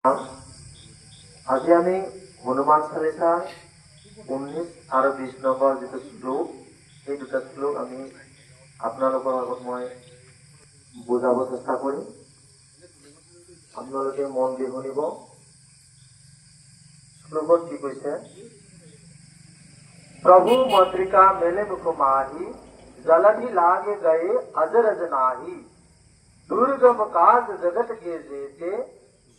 আজি আমি হনুমান চালিসা 19 और 20 নম্বৰ যেটো শ্লোক এই দুটা শ্লোক আমি আপোনালোকৰ আগত মই বুজাব চেষ্টা কৰিম। আপোনালোকে মন দি শুনিব। শ্লোকত কি কৈছে? प्रभु मद्रिका मेले मुख माही जलधि लागे गए अजरज नाही दुर्गम काज जगत के जेते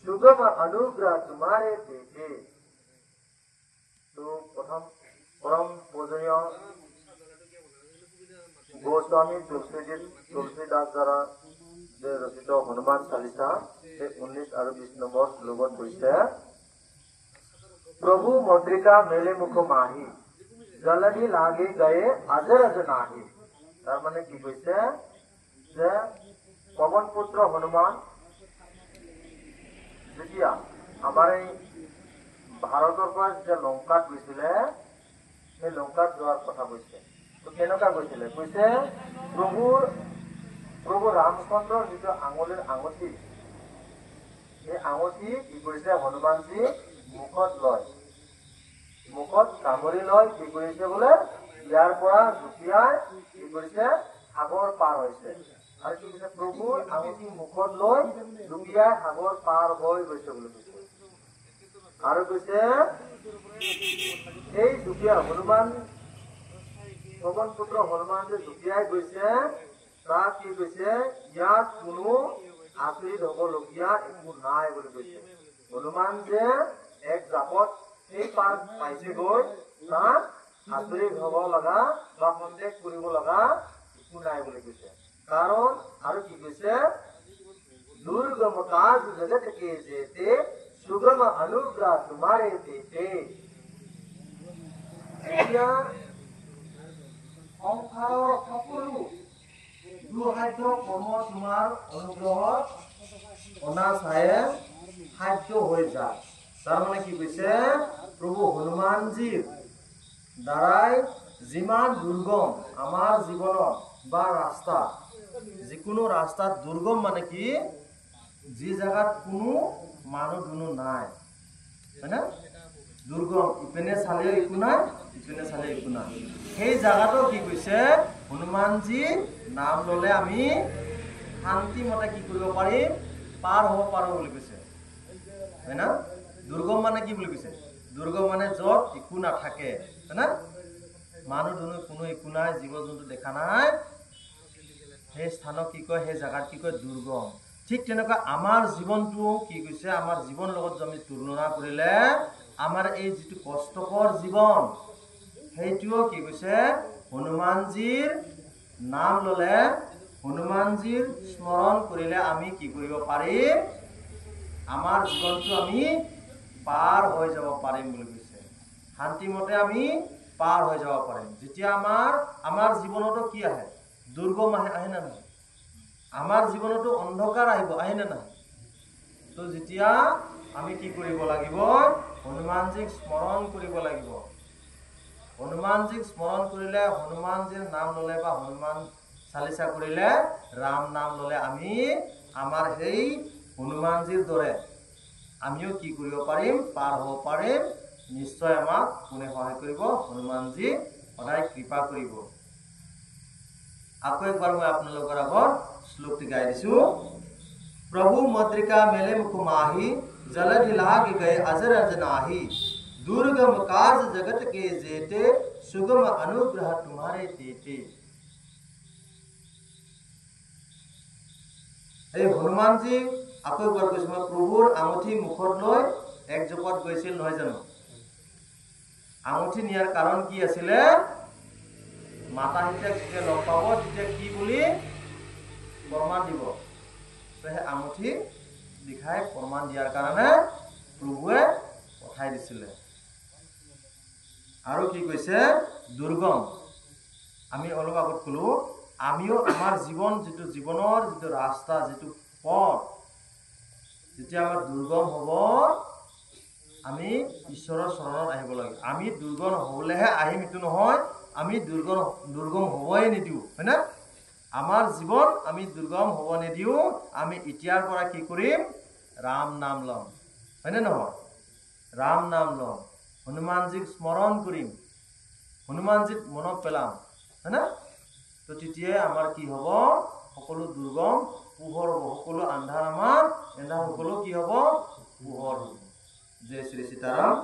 सुगम अनुग्रह तुम्हारे देते। तो प्रथम परम पूजनीय गोस्वामी तुलसीदास द्वारा रचित हनुमान चालीसा 19 और 20 নম্বৰ শ্লোকত কৈছে, प्रभु मद्रिका मेले मुख माही जलधि लागे गए अजरज नाही। तार माने की কৈছে যে পবন পুত্র হনুমান যেতিয়া আমাৰ এই ভাৰতৰ পৰা যে লংকাত গৈছিলে সেই লংকাত যোৱাৰ কথা কৈছে। তো কেনেকা গৈছিলে? কৈছে প্ৰভু ৰামচন্দ্ৰৰ যিটো আঙুলিৰ আঙুঠি, এই আঙুঠি কি কৰিছে হনুমানজী মুখত লয়, মুখত কামুৰি লয়। কি কৰিছে বোলে ইয়াৰ পৰা জুপিয়াই কি কৰিছে সাগৰ পাৰ হৈছে। আৰু কি কৈছে প্ৰভুৰ আঙুঠি মুখত লৈ জুপিয়াই সাগৰ পাৰ হৈ গৈছে বুলি কৈছে। আৰু কৈছে এই জুপিয়া হনুমান পৱন পুত্ৰ হনুমান যে জুপিয়াই গৈছে তাক কি কৈছে ইয়াত কোনো আচৰিত হ'বলগীয়া একো নাই বুলি কৈছে। হনুমান যে এক জাপত এই পাৰ পাইছে গৈ তাক আচৰিত হ'ব লগা বা সন্দেহ কৰিব লগা একো নাই বুলি কৈছে। কাৰণ আৰু কি কৈছে দুৰ্গম কাজ জগত के जेते सुगम अनुग्रह तुम्हारे देते। এতিয়া সংসাৰৰ সকলো দুঃসাধ্য কৰ্ম তোমাৰ অনুগ্ৰহত অনাচাৰে সাধ্য হৈ যায়। তাৰ মানে কি কৈছে প্ৰভু হনুমানজীৰ দ্বাৰাই যিমান দুৰ্গম আমাৰ জীৱনত বা ৰাস্তা, যিকোনো ৰাস্তাত দুৰ্গম মানে কি যি জায়গাত কোনো মানুহ দুনো নাই, হয় না? দুৰ্গম ইপিনে চালে একো নাই, ইপিনে চালে একো নাই, সেই জায়গাটো কি কৈছে হনুমানজী নাম ললে আমি শান্তি মতে কি কৰিব পাৰিম, পাৰ হ'ব পাৰো বুলি কৈছে, হয় না? দুৰ্গম মানে কি বুলি কৈছে? দুৰ্গম মানে য'ত একো নাথাকে, হয় না? মানুহ দুনো কোনো একো নাই, জীৱ জন্তু দেখা নাই, সেই স্থানক কি কয়, সেই জাগাত কি কয় দুৰ্গম। ঠিক তেনেকুৱা আমাৰ জীৱনটো কি কৈছে, আমাৰ জীৱন লগত আমি তুলনা কৰিলে আমাৰ এই যিটো কষ্টকৰ জীৱন সেইটোও কি কৈছে হনুমানজীৰ নাম ললে, হনুমানজীৰ স্মৰণ কৰিলে আমি কি কৰিব পাৰিম, আমাৰ জীৱনটো আমি পাৰ হৈ যাব পাৰিম বুলি কৈছে। শান্তিমতে আমি পাৰ হৈ যাব পাৰিম। যেতিয়া আমাৰ জীৱনতো কি আহে, দুৰ্গম আহে না নহয়? আমাৰ জীৱনতো অন্ধকাৰ আহিব, আহে না নহয়? তো যেতিয়া আমি কি কৰিব লাগিব, হনুমানজীক স্মৰণ কৰিব লাগিব। হনুমানজীক স্মৰণ কৰিলে, হনুমানজীৰ নাম ললে বা হনুমান চালিচা কৰিলে, ৰাম নাম ললে আমি আমাৰ সেই হনুমানজীৰ দৰে আমিও কি কৰিব পাৰিম, পাৰ হ'ব পাৰিম। নিশ্চয় আমাক কোনে সহায় কৰিব? হনুমানজী সদায় কৃপা কৰিব। আকৌ একবাৰ মই আপোনালোকৰ আগত শ্লোকটি গাই দিছো। प्रभु मद्रिका मेले मुख माही जलधि लाग गए अजरज नाही दुर्गम काज जगत के जेते सुगम अनुग्रह तुम्हारे देते। এই হনুমানজী আকৌ একবাৰ কৈছো, মই প্ৰভুৰ আঙুঠি মুখত লৈ এক জপত গৈছিল নহয় জানো? আঙুঠি নিয়াৰ কাৰণ কি আছিলে? মাতাহিতে যেতিয়া লগ পাব তেতিয়া কি বুলি প্ৰমাণ দিব, সেই আঙুঠি দেখাই প্ৰমাণ দিয়াৰ কাৰণে প্ৰভুৱে পঠাই দিছিলে। আৰু কি কৈছে দুৰ্গম, আমি অলপ আগত কলো আমিও আমাৰ জীৱনৰ যিটো ৰাস্তা, যিটো পথ যেতিয়া আমাৰ দুৰ্গম হ'ব আমি ঈশ্বৰৰ চৰণত আহিব লাগে। আমি দুৰ্গম হবলেহে আহিম এইটো নহয়, আমি দুৰ্গম হবই নিদিও, হয় না? আমাৰ জীৱন আমি দুৰ্গম হ'ব নিদিও। আমি এতিয়াৰ পৰা কি কৰিম? ৰাম নাম লম। হয়নে নহয়? ৰাম নাম ল'ম, হনুমানজীক স্মৰণ কৰিম, হনুমানজীক মনত পেলাম, হয়নে? তো তেতিয়াই আমাৰ কি হ'ব? সকলো দুৰ্গম পোহৰ হ'ব, সকলো আন্ধাৰ আমাৰ এন্ধাৰ সকলো কি হ'ব? পোহৰ হ'ব। জয় শ্ৰী সীতাৰাম।